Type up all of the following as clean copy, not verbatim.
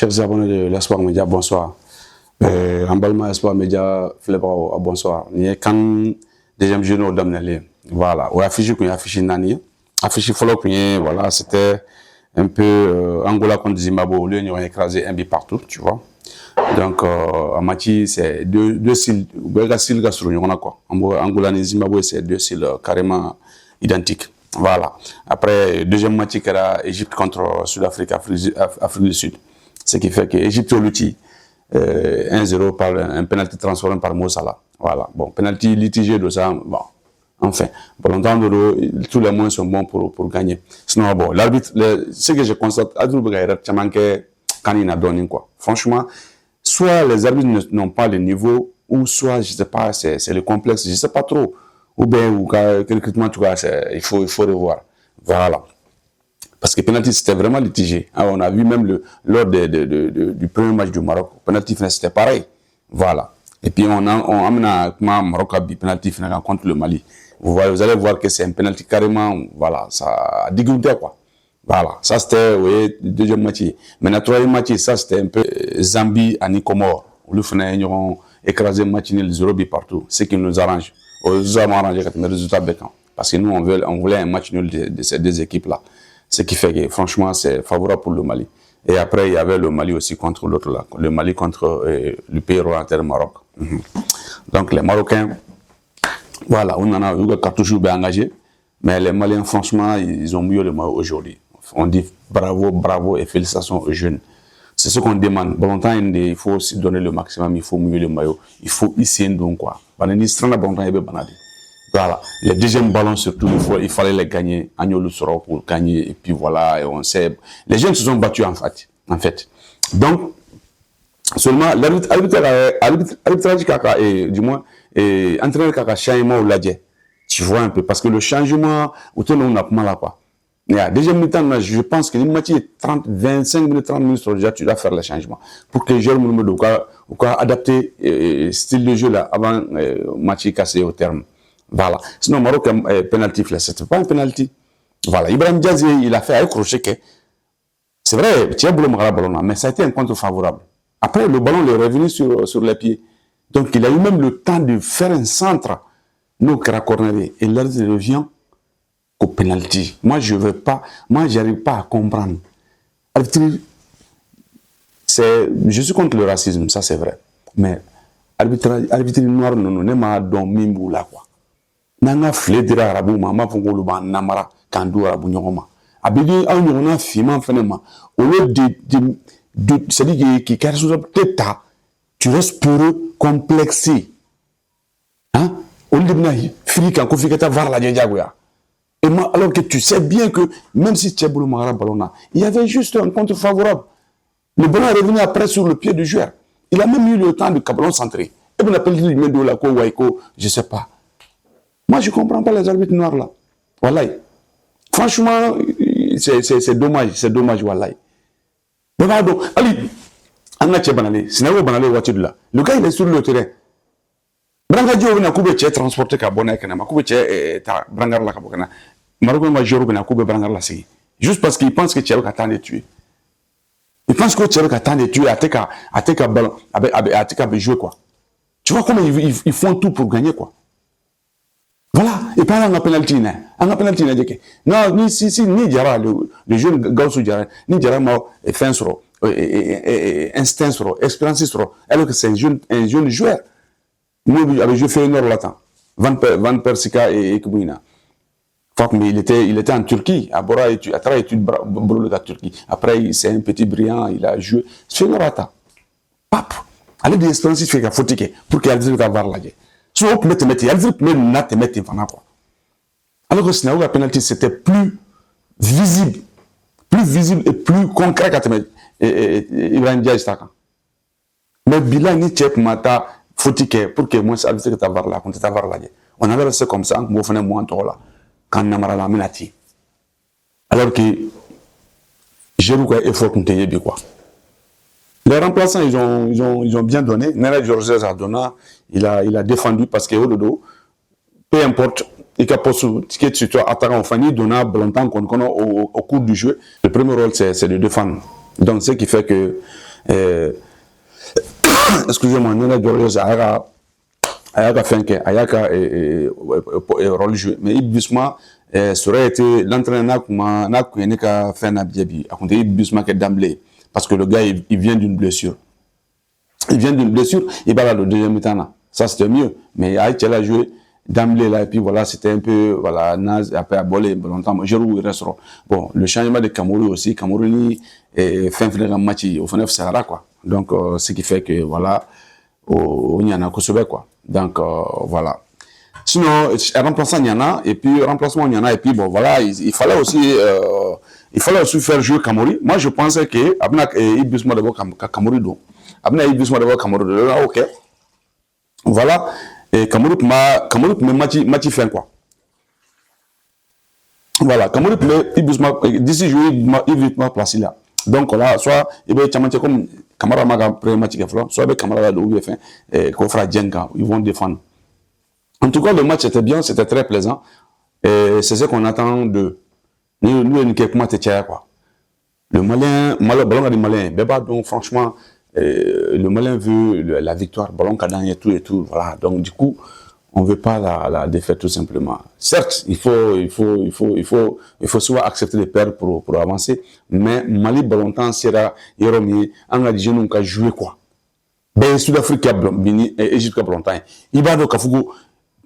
Chers abonnés de l'Espoir Média, bonsoir. Emballement Espoir Média, Flébra, bonsoir. Il y a quand deuxième journée d'Amnelé. Voilà. Ou affiché qu'on a affiché Nani. Affiché follow qu'on voilà, c'était un peu Angola contre Zimbabwe. Ils ont écrasé un but partout, tu vois. Donc, en matière, c'est deux styles. Belga style gastronomique, on a quoi. Angola et Zimbabwe, c'est deux styles carrément identiques. Voilà. Après, deuxième match, qui era Égypte contre Sud-Afrique, Afrique du Sud. Ce qui fait que l'Égypte au l'outil 1-0 par un penalty transformé par Mo Salah. Voilà. Bon, penalty litigé de ça, bon. Enfin, pour longtemps, tous les moyens sont bons pour gagner. Sinon, bon, l'arbitre, ce que je constate, quoi. Franchement, soit les arbitres n'ont pas le niveau, ou soit, je sais pas, c'est le complexe, je sais pas trop. Ou bien, ou recrutement, tu vois, il faut revoir. Voilà. Parce que penalty, c'était vraiment litigé. Alors, on a vu même lors du premier match du Maroc, penalty, c'était pareil. Voilà. Et puis, on amène à Maroc à penalty contre le Mali. Vous allez voir que c'est un penalty carrément, voilà, ça a dégoûté, quoi. Voilà. Ça, c'était, vous voyez, le deuxième match. Mais le troisième match, ça, c'était un peu Zambie à Nicomore. Ils ont écrasé le match nul 0 but partout. Ce qui nous arrange. Nous avons arrangé le résultat bécan. Parce que nous, on voulait un match nul de ces deux équipes-là. Ce qui fait que, franchement, c'est favorable pour le Mali. Et après, il y avait le Mali aussi contre l'autre là. Le Mali contre le pays royauté Maroc. Donc, les Marocains, voilà, on en a eu cartouche engagé. Mais les Maliens, franchement, ils ont mieux le maillot aujourd'hui. On dit bravo, bravo et félicitations aux jeunes. C'est ce qu'on demande. Bon longtemps, il faut aussi donner le maximum, il faut mieux le maillot. Il faut ici donc quoi. Voilà. Les deuxièmes ballons surtout, il fallait les gagner. Agnolo sera pour gagner. Et puis voilà, et on sait. Les jeunes se sont battus en fait. Donc, seulement l'arbitrage kaka et du moins entraîneur kaka changement ou l'adjet. Tu vois un peu parce que le changement autour on a pas mal là quoi. Deuxième mi-temps, je pense que les matchs 25 minutes, 30 minutes déjà, tu dois faire le changement. Pour que les joueurs ou quoi adapter style de jeu là avant match cassé au terme. Voilà. Sinon, Maroc, penalty, c'était pas un penalty. Voilà. Ibrahim Diaz, il a fait un crochet. C'est vrai, tu as boulot ballon, mais ça a été un contre favorable. Après, le ballon est revenu sur les pieds. Donc, il a eu même le temps de faire un centre. Nous, Karakorneri. Et là, il revient au penalty. Moi, j'arrive pas à comprendre. Je suis contre le racisme, ça c'est vrai. Mais, arbitre noir, non, n'est pas dans Mimbo là, quoi. Nanga fledira arabu ma fongolo ba namara kandu arabu nyoma abidi an nyona fima fenema au lieu de c'est-à-dire qui caresse peut-être tu restes peureux complexé hein au lieu de fini quand kofi kata var la djagoya et moi alors que tu sais bien que même si tu es boulot mara ballona il y avait juste un contre favorable le ballon est revenu après sur le pied du joueur il a même eu le temps de ballon centré et on appelle lui de la ko waiko je sais pas. Moi, je ne comprends pas les arbitres noirs là. Voilà. Franchement, c'est dommage, voilà. Mais pardon, allez, on a tché banalé, c'est n'a pas banalé voiture là. Le gars, il est sur le terrain. Branga Dio vient à couper tché transporter carbone avec un couper tché brangar la cabocana. Marocain major vient à couper brangar la si. Juste parce qu'il pense que tu as de tuer. Il pense que tu as de tuer, à tes ballon, à jouer quoi. Tu vois comment ils font tout pour gagner quoi. Voilà, et pas en penalty, non, ni Djara, le jeune Gaussou Djara, ni Djara et Fensro, Instincro, Espérance, alors que c'est un jeune joueur. Nous, avec je fais une heure là-dedans. Van Persika et Kubina. Mais il était en Turquie, à Bora, à travers études de Turquie. Après, c'est un petit brillant, il a joué. C'est une heure là-dedans. Pap, allez de l'Espérance, il fait qu'à foutre, pour qu'il y ait voir là. Si on peut te mettre, alors que sinon, la pénalité, c'était plus visible et plus concret qu'à te mettre. Ibrahim Diaz, mais bilan, ni tchèp, mata, foutique, pour que moi, ça veut dire que tu vas là, quand tu vas là. On avait resté comme ça, on faisait moins de là, quand on a la menati. Alors que, j'ai eu un effort qu'on t'ait dit quoi. Les remplaçants, ils ont bien donné. Nera Georges Ardona, il a défendu parce que peu importe, il a posé ticket sur toi, attaquant, famille, donna longtemps qu'on connaît au cours du jeu. Le premier rôle, c'est de défendre. Donc, ce qui fait que Excusez-moi, Nana Dorios Ayaka Fenke, Ayaka rôle joué. Mais Yves Bissouma, ça aurait été l'entraîneur n'a qu'à faire un biabi. A compter Yves Bissouma qui est d'emblée. Parce que le gars, il vient d'une blessure. Il vient d'une blessure, il va là le deuxième mi-temps. Ça, c'était mieux. Mais Aïtia a joué d'emblée là, et puis voilà, c'était un peu, voilà, naze, après à boler longtemps. Jérôme, il restera. Bon, le changement de Cameroun aussi, Cameroun, fin un match, au fin de Sahara, quoi. Donc, ce qui fait que, voilà, on y en a Kosovo, quoi. Donc, voilà. Sinon, remplaçant Niana, et puis remplacement Niana, et puis bon, voilà, il fallait aussi faire jouer Cameroun. Moi, je pensais que, après, il besoin de voir Cameroun. Après, il besoin de voir Cameroun. Là, ok. Voilà. Et Cameroun, mais match fin, quoi. Voilà, Cameroun, d'ici jouer, il va placer là. Donc, là, soit, il va être comme Camara Maga, premier match qui est soit avec Camara de UFN, et Kofra Djenga, ils vont défendre. En tout cas, le match était bien, c'était très plaisant. Et c'est ce qu'on attend de nous, quoi. Le Malien, ballon du Malien, donc franchement, le Malien veut la victoire, ballon cadran et tout, voilà. Donc du coup, on veut pas la défaite tout simplement. Certes, il faut souvent accepter les pertes pour avancer, mais Mali ballon temps sera Yeromi, en a dit nous jouer quoi. Ben Sud-Afrique a bini et Égypte a ballon temps. Il va donc à Fougo.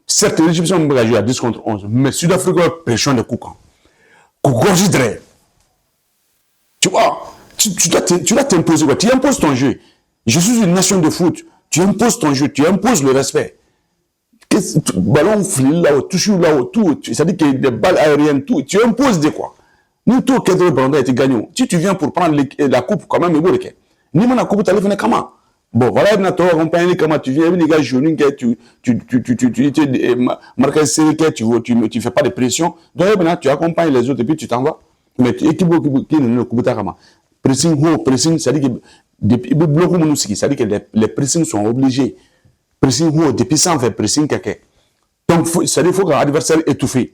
Certes, l'Égyptien va jouer à 10 contre 11, mais Sud-Afrique a pression de Koukan. Kougorgidre. Tu vois, tu dois t'imposer quoi. Tu imposes ton jeu. Je suis une nation de foot. Tu imposes ton jeu, tu imposes le respect. Ballon fil là-haut, touche là-haut, tout. C'est-à-dire que des balles aériennes, tout. Tu imposes des quoi. Nous, tout, quand le ballon est gagnant. Si tu viens pour prendre la coupe, quand même, il faut que. Ni mon coupe, tu allais venir comment? Bon, voilà, il y a ton accompagné comment tu viens, les gars, tu marques série, tu fais pas de pression. Donc, tu accompagnes les autres et puis tu t'en vas. Mais équipe qui ne le coupe pas comment? Pressing, c'est-à-dire que depuis bloquer mon outil, c'est-à-dire que les pressings sont obligés. Pressing haut, depuis ça, on fait pressing quelque. Donc, c'est-à-dire qu'il faut qu'un adversaire étouffé,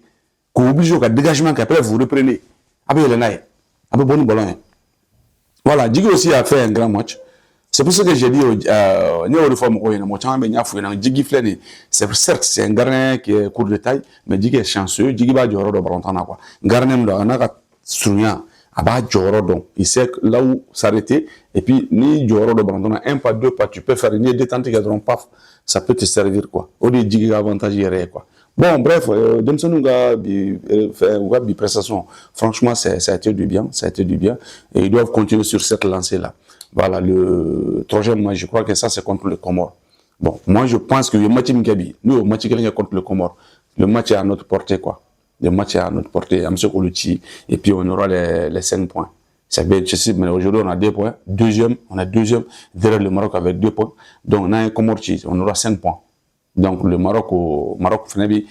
qu'on oblige au dégagement qu'après vous reprenez. Après, il y en a. Après, bon ballon. Voilà, Djigui aussi a fait un grand match. C'est pour ça que j'ai dit, c'est certes, c'est un gardien qui est court de taille, mais Djigui est chanceux, Djigui va du rôle de Brantana, quoi. Gardien, on a Sounia, Abba Djoro, il sait là où s'arrêter, et puis, ni Djoro de Brantana, un pas, deux pas, tu peux faire une détente qui a paf, ça peut te servir, quoi. Au lieu de Djigui avantage, quoi. Bon, bref, prestation. Franchement, ça a été du bien, et ils doivent continuer sur cette lancée-là. Voilà, le troisième match, je crois que ça, c'est contre le Comore. Bon, moi, je pense que le match Ngabi, nous, le match contre le Comore, le match est à notre portée, quoi. Le match est à notre portée, à M. Koulouti, et puis on aura les 5 points. C'est bien, je sais, mais aujourd'hui, on a 2 points. On a deuxième, derrière le Maroc avec 2 points. Donc, on a un Comore, on aura 5 points. Donc, le Maroc, Fenebi,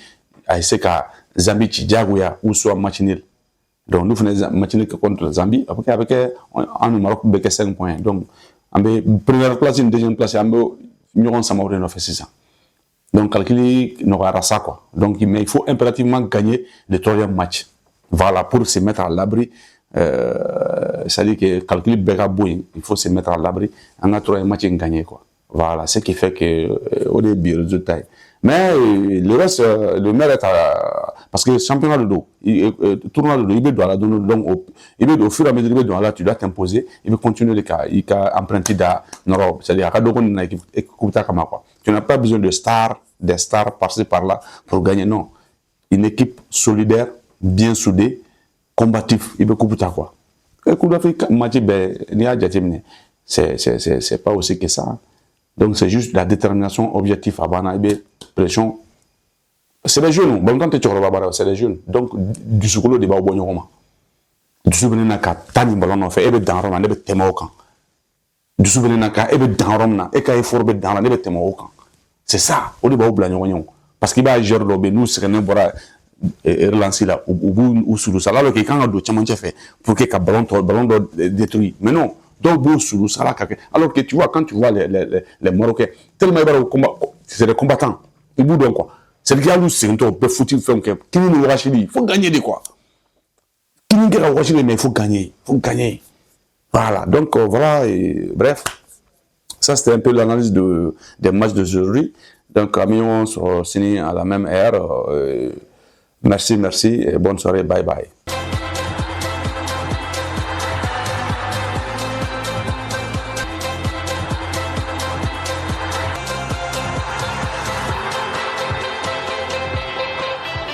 a essayé qu'à Zambie, Diagouya, ou soit match nul. Donc, nous faisons match nul contre la Zambie. Après, avec un Maroc, avec 5 points. Donc, on a première place, une deuxième place, on a Samaouré, on fait 6 ans. Donc, calculer, on aura ça, quoi. Donc, mais il faut impérativement gagner le 3e match. Voilà, pour se mettre à l'abri. C'est-à-dire que calculer Bega Bouin, il faut se mettre à l'abri. On a 3e match gagné, quoi. Voilà, ce qui fait que, au début, le résultat. Mais le reste, le maire est à. Parce que le championnat de dos, tournoi de dos, il doit la donner. Donc, au fur et à mesure, il doit là, tu dois t'imposer, il veut continuer les cas. Il a emprunté dans l'Europe. C'est-à-dire, tu n'as pas besoin de stars, des stars par-ci, par-là, pour gagner. Non. Une équipe solidaire, bien soudée, combative, il veut couper quoi. Le coup d'Afrique, c'est pas aussi que ça. Donc, c'est juste la détermination objective à Banaïbe, pression. C'est les jeunes, bon, quand tu es c'est les jeunes. Donc, du secours de Baobonyoroma. Du souvenir n'a qu'à Tani Ballon, fait, et dans Roma, et Temokan. Du souvenir n'a qu'à, et dans Roma, et qu'à effort dans la nebe Temokan. C'est ça, au débat au Blagnon. Parce qu'il va gérer l'obé, nous, c'est un bras relancer là, ou sous le salaire, qui quand on doit fait, pour que le ballon détruit. Mais non. Donc, alors que tu vois, quand tu vois les Marocains, tellement c'est des combattants. Au bout d'un quoi. C'est le gars où c'est un peu foutu, qui nous rachète, il faut gagner de quoi. Qui nous rachète, mais il faut gagner. Il faut gagner. Voilà, donc voilà, et, bref, ça c'était un peu l'analyse des matchs d'aujourd'hui. Donc, amis, on se signe à la même heure. Merci, merci et bonne soirée, bye bye.